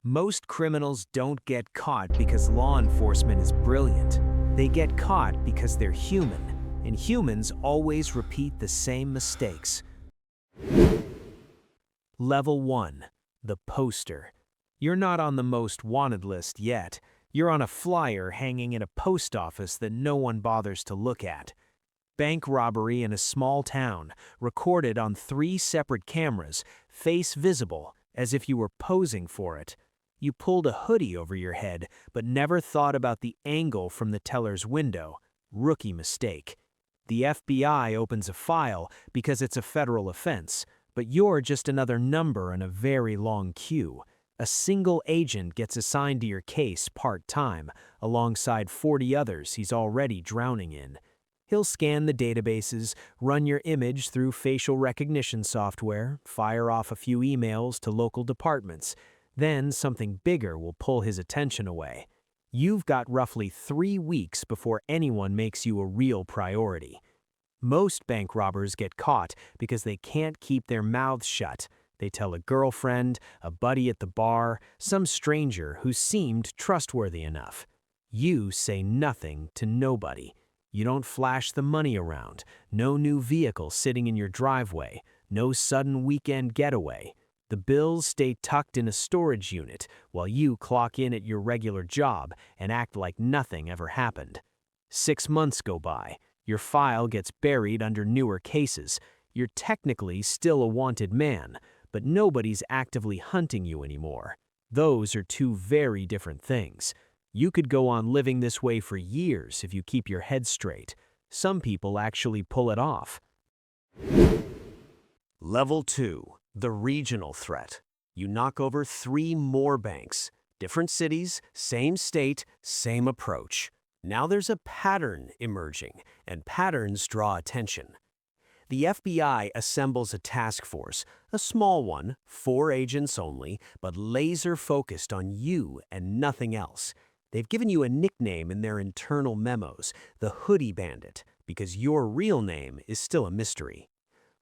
Most criminals don't get caught because law enforcement is brilliant. They get caught because they're human, and humans always repeat the same mistakes. Level 1. The poster. You're not on the most wanted list yet. You're on a flyer hanging in a post office that no one bothers to look at. Bank robbery in a small town, recorded on 3 separate cameras, face visible, as if you were posing for it. You pulled a hoodie over your head, but never thought about the angle from the teller's window. Rookie mistake. The FBI opens a file because it's a federal offense, but you're just another number in a very long queue. A single agent gets assigned to your case part-time, alongside 40 others he's already drowning in. He'll scan the databases, run your image through facial recognition software, fire off a few emails to local departments. Then something bigger will pull his attention away. You've got roughly 3 weeks before anyone makes you a real priority. Most bank robbers get caught because they can't keep their mouths shut. They tell a girlfriend, a buddy at the bar, some stranger who seemed trustworthy enough. You say nothing to nobody. You don't flash the money around, no new vehicle sitting in your driveway, no sudden weekend getaway. The bills stay tucked in a storage unit while you clock in at your regular job and act like nothing ever happened. 6 months go by. Your file gets buried under newer cases. You're technically still a wanted man, but nobody's actively hunting you anymore. Those are 2 very different things. You could go on living this way for years if you keep your head straight. Some people actually pull it off. Level 2. The regional threat. You knock over 3 more banks. Different cities, same state, same approach. Now there's a pattern emerging, and patterns draw attention. The FBI assembles a task force, a small one, 4 agents only, but laser-focused on you and nothing else. They've given you a nickname in their internal memos, the Hoodie Bandit, because your real name is still a mystery.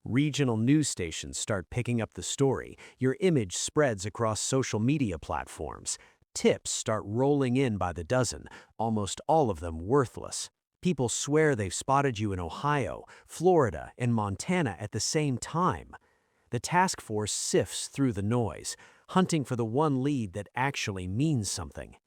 Regional news stations start picking up the story. Your image spreads across social media platforms. Tips start rolling in by the dozen, almost all of them worthless. People swear they've spotted you in Ohio, Florida, and Montana at the same time. The task force sifts through the noise, hunting for the one lead that actually means something.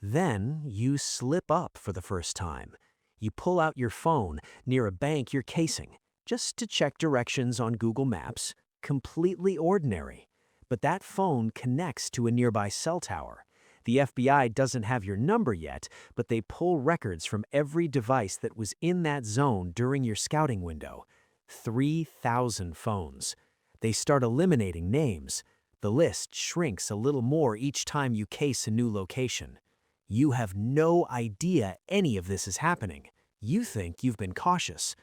Then you slip up for the first time. You pull out your phone near a bank you're casing, just to check directions on Google Maps. Completely ordinary. But that phone connects to a nearby cell tower. The FBI doesn't have your number yet, but they pull records from every device that was in that zone during your scouting window. 3,000 phones. They start eliminating names. The list shrinks a little more each time you case a new location. You have no idea any of this is happening. You think you've been cautious.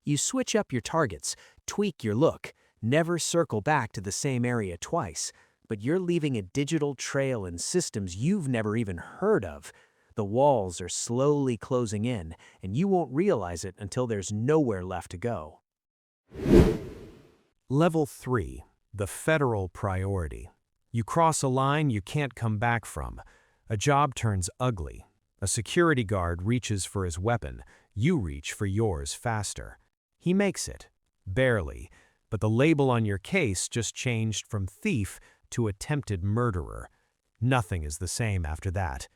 You switch up your targets, tweak your look, never circle back to the same area twice, but you're leaving a digital trail in systems you've never even heard of. The walls are slowly closing in, and you won't realize it until there's nowhere left to go. Level 3. The federal priority. You cross a line you can't come back from. A job turns ugly. A security guard reaches for his weapon. You reach for yours faster. He makes it. Barely. But the label on your case just changed from thief to attempted murderer. Nothing is the same after that.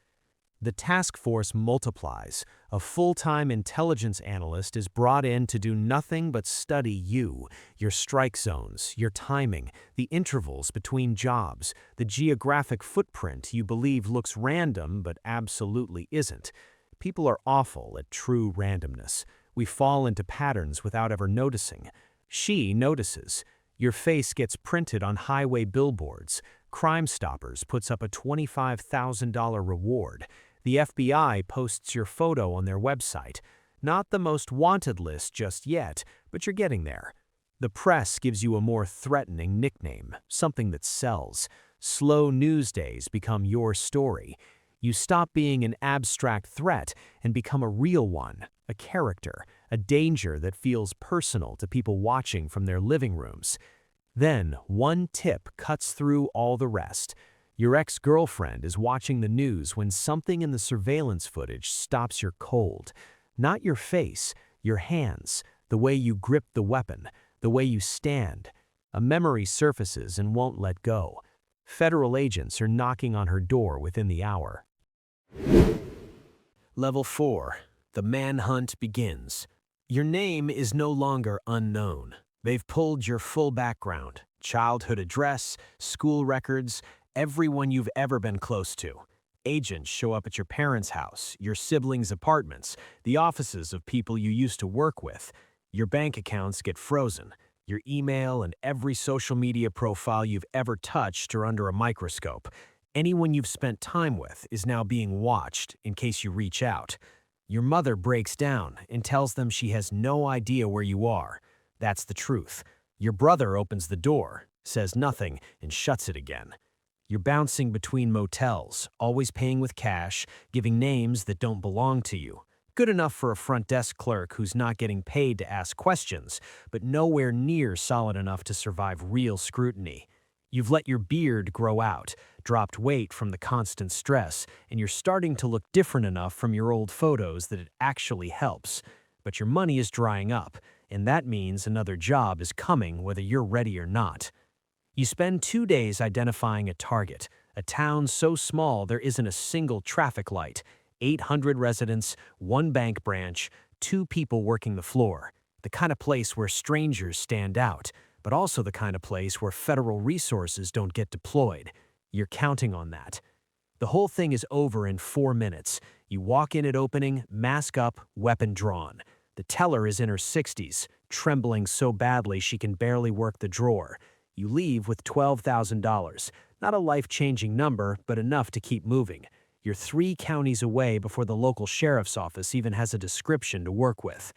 The task force multiplies. A full-time intelligence analyst is brought in to do nothing but study you, your strike zones, your timing, the intervals between jobs, the geographic footprint you believe looks random but absolutely isn't. People are awful at true randomness. We fall into patterns without ever noticing. She notices. Your face gets printed on highway billboards. Crime Stoppers puts up a $25,000 reward. The FBI posts your photo on their website. Not the most wanted list just yet, but you're getting there. The press gives you a more threatening nickname, something that sells. Slow news days become your story. You stop being an abstract threat and become a real one, a character, a danger that feels personal to people watching from their living rooms. Then, one tip cuts through all the rest. Your ex-girlfriend is watching the news when something in the surveillance footage stops your cold. Not your face, your hands, the way you grip the weapon, the way you stand. A memory surfaces and won't let go. Federal agents are knocking on her door within the hour. Level 4. The Manhunt Begins. Your name is no longer unknown. They've pulled your full background, childhood address, school records, everyone you've ever been close to. Agents show up at your parents' house, your siblings' apartments, the offices of people you used to work with. Your bank accounts get frozen. Your email and every social media profile you've ever touched are under a microscope. Anyone you've spent time with is now being watched in case you reach out. Your mother breaks down and tells them she has no idea where you are. That's the truth. Your brother opens the door, says nothing, and shuts it again. You're bouncing between motels, always paying with cash, giving names that don't belong to you. Good enough for a front desk clerk who's not getting paid to ask questions, but nowhere near solid enough to survive real scrutiny. You've let your beard grow out, dropped weight from the constant stress, and you're starting to look different enough from your old photos that it actually helps. But your money is drying up, and that means another job is coming whether you're ready or not. You spend 2 days identifying a target, a town so small there isn't a single traffic light, 800 residents, 1 bank branch, 2 people working the floor. The kind of place where strangers stand out, but also the kind of place where federal resources don't get deployed. You're counting on that. The whole thing is over in 4 minutes. You walk in at opening, mask up, weapon drawn. The teller is in her 60s, trembling so badly she can barely work the drawer. You leave with $12,000. Not a life-changing number, but enough to keep moving. You're 3 counties away before the local sheriff's office even has a description to work with.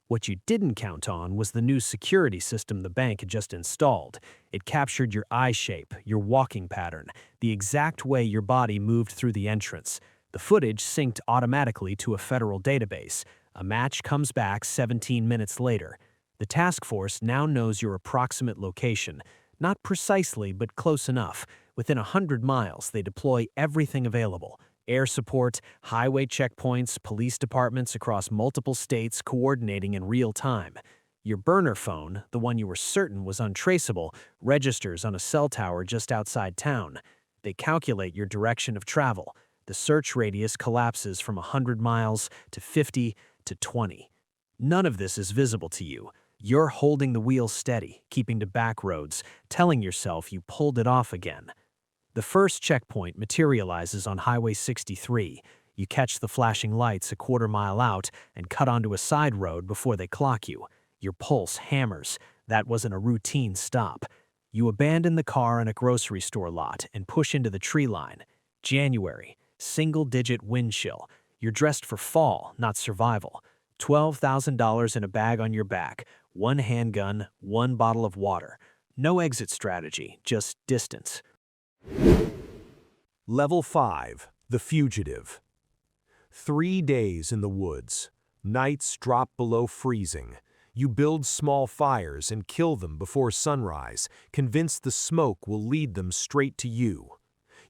What you didn't count on was the new security system the bank had just installed. It captured your eye shape, your walking pattern, the exact way your body moved through the entrance. The footage synced automatically to a federal database. A match comes back 17 minutes later. The task force now knows your approximate location. Not precisely, but close enough. Within 100 miles, they deploy everything available. Air support, highway checkpoints, police departments across multiple states coordinating in real time. Your burner phone, the one you were certain was untraceable, registers on a cell tower just outside town. They calculate your direction of travel. The search radius collapses from 100 miles to 50 to 20. None of this is visible to you. You're holding the wheel steady, keeping to back roads, telling yourself you pulled it off again. The first checkpoint materializes on Highway 63. You catch the flashing lights a quarter mile out and cut onto a side road before they clock you. Your pulse hammers. That wasn't a routine stop. You abandon the car in a grocery store lot and push into the tree line. January, single-digit wind chill. You're dressed for fall, not survival. $12,000 in a bag on your back, 1 handgun, 1 bottle of water. No exit strategy, just distance. Level 5. The Fugitive. 3 days in the woods. Nights drop below freezing. You build small fires and kill them before sunrise, convinced the smoke will lead them straight to you.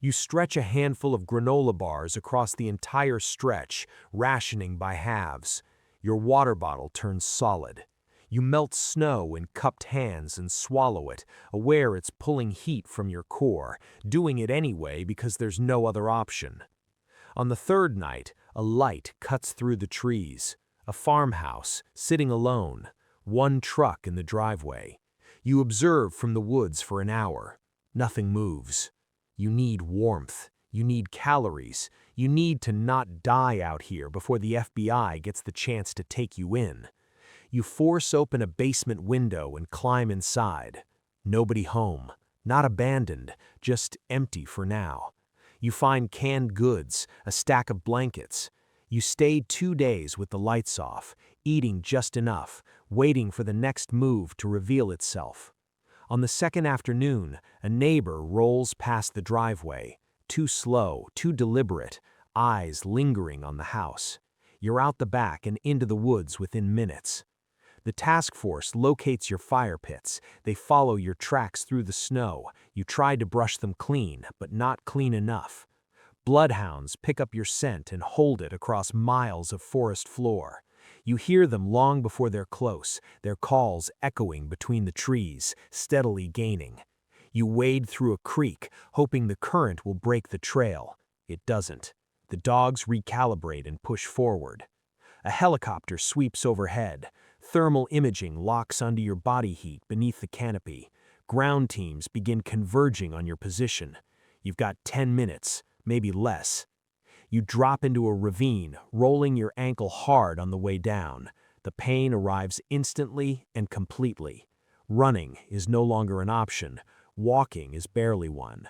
You stretch a handful of granola bars across the entire stretch, rationing by halves. Your water bottle turns solid. You melt snow in cupped hands and swallow it, aware it's pulling heat from your core, doing it anyway because there's no other option. On the 3rd night, a light cuts through the trees. A farmhouse, sitting alone, 1 truck in the driveway. You observe from the woods for an hour. Nothing moves. You need warmth. You need calories. You need to not die out here before the FBI gets the chance to take you in. You force open a basement window and climb inside. Nobody home. Not abandoned, just empty for now. You find canned goods, a stack of blankets. You stay 2 days with the lights off, eating just enough, waiting for the next move to reveal itself. On the 2nd afternoon, a neighbor rolls past the driveway. Too slow, too deliberate, eyes lingering on the house. You're out the back and into the woods within minutes. The task force locates your fire pits. They follow your tracks through the snow. You try to brush them clean, but not clean enough. Bloodhounds pick up your scent and hold it across miles of forest floor. You hear them long before they're close, their calls echoing between the trees, steadily gaining. You wade through a creek, hoping the current will break the trail. It doesn't. The dogs recalibrate and push forward. A helicopter sweeps overhead. Thermal imaging locks onto your body heat beneath the canopy. Ground teams begin converging on your position. You've got 10 minutes, maybe less. You drop into a ravine, rolling your ankle hard on the way down. The pain arrives instantly and completely. Running is no longer an option. Walking is barely one.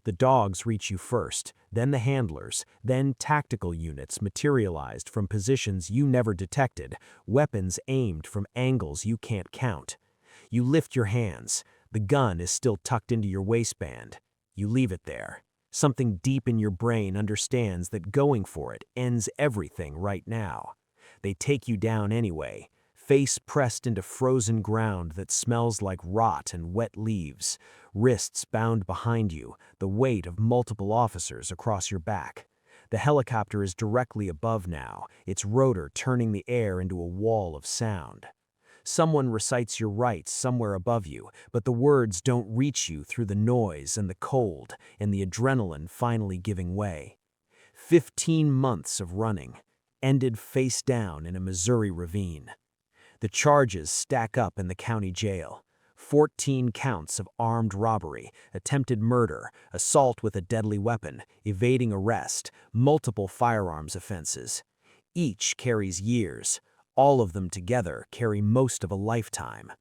The dogs reach you first, then the handlers, then tactical units materialized from positions you never detected, weapons aimed from angles you can't count. You lift your hands. The gun is still tucked into your waistband. You leave it there. Something deep in your brain understands that going for it ends everything right now. They take you down anyway, face pressed into frozen ground that smells like rot and wet leaves, wrists bound behind you, the weight of multiple officers across your back. The helicopter is directly above now, its rotor turning the air into a wall of sound. Someone recites your rights somewhere above you, but the words don't reach you through the noise and the cold and the adrenaline finally giving way. 15 months of running, ended face down in a Missouri ravine. The charges stack up in the county jail. 14 counts of armed robbery, attempted murder, assault with a deadly weapon, evading arrest, multiple firearms offenses. Each carries years. All of them together carry most of a lifetime.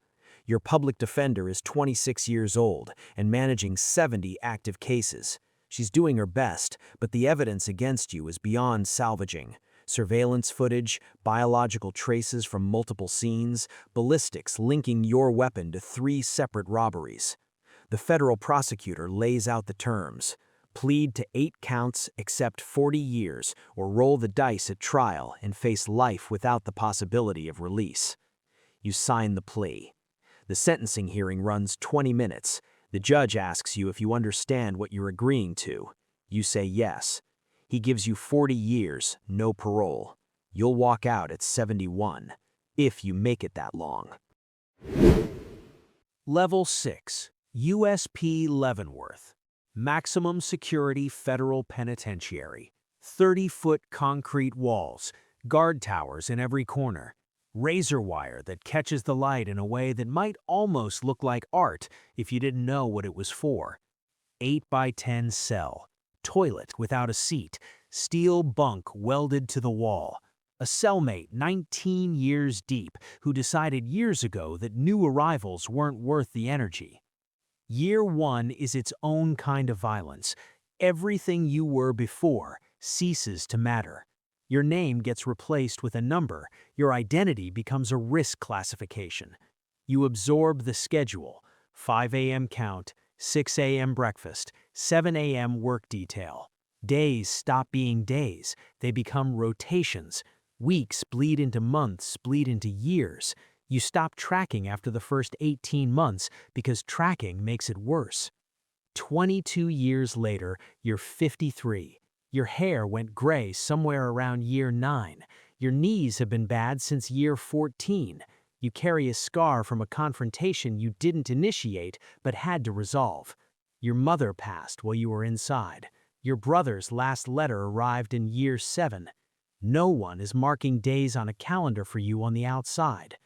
Your public defender is 26 years old and managing 70 active cases. She's doing her best, but the evidence against you is beyond salvaging. Surveillance footage, biological traces from multiple scenes, ballistics linking your weapon to 3 separate robberies. The federal prosecutor lays out the terms. Plead to 8 counts, accept 40 years, or roll the dice at trial and face life without the possibility of release. You sign the plea. The sentencing hearing runs 20 minutes. The judge asks you if you understand what you're agreeing to. You say yes. He gives you 40 years, no parole. You'll walk out at 71, if you make it that long. Level 6, USP Leavenworth. Maximum Security Federal Penitentiary. 30-foot concrete walls, guard towers in every corner, razor wire that catches the light in a way that might almost look like art if you didn't know what it was for. 8 by 10 cell, toilet without a seat, steel bunk welded to the wall. A cellmate 19 years deep who decided years ago that new arrivals weren't worth the energy. Year 1 is its own kind of violence. Everything you were before ceases to matter. Your name gets replaced with a number. Your identity becomes a risk classification. You absorb the schedule. 5 a.m. count, 6 a.m. breakfast, 7 a.m. work detail. Days stop being days. They become rotations. Weeks bleed into months, bleed into years. You stop tracking after the first 18 months because tracking makes it worse. 22 years later, you're 53. Your hair went gray somewhere around year 9. Your knees have been bad since year 14. You carry a scar from a confrontation you didn't initiate but had to resolve. Your mother passed while you were inside. Your brother's last letter arrived in year 7. No one is marking days on a calendar for you on the outside.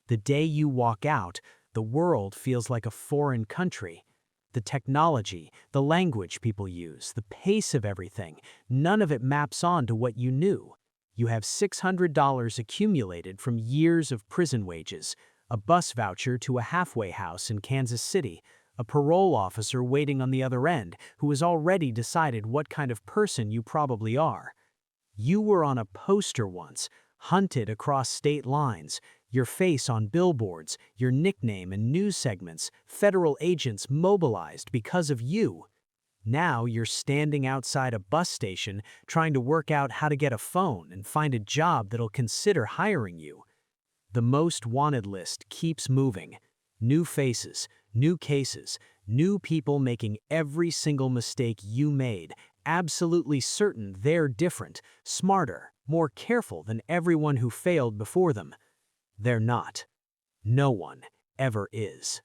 The day you walk out, the world feels like a foreign country. The technology, the language people use, the pace of everything, none of it maps on to what you knew. You have $600 accumulated from years of prison wages, a bus voucher to a halfway house in Kansas City, a parole officer waiting on the other end who has already decided what kind of person you probably are. You were on a poster once, hunted across state lines, your face on billboards, your nickname in news segments, federal agents mobilized because of you. Now you're standing outside a bus station trying to work out how to get a phone and find a job that'll consider hiring you. The most wanted list keeps moving. New faces, new cases, new people making every single mistake you made, absolutely certain they're different, smarter, more careful than everyone who failed before them. They're not. No one ever is.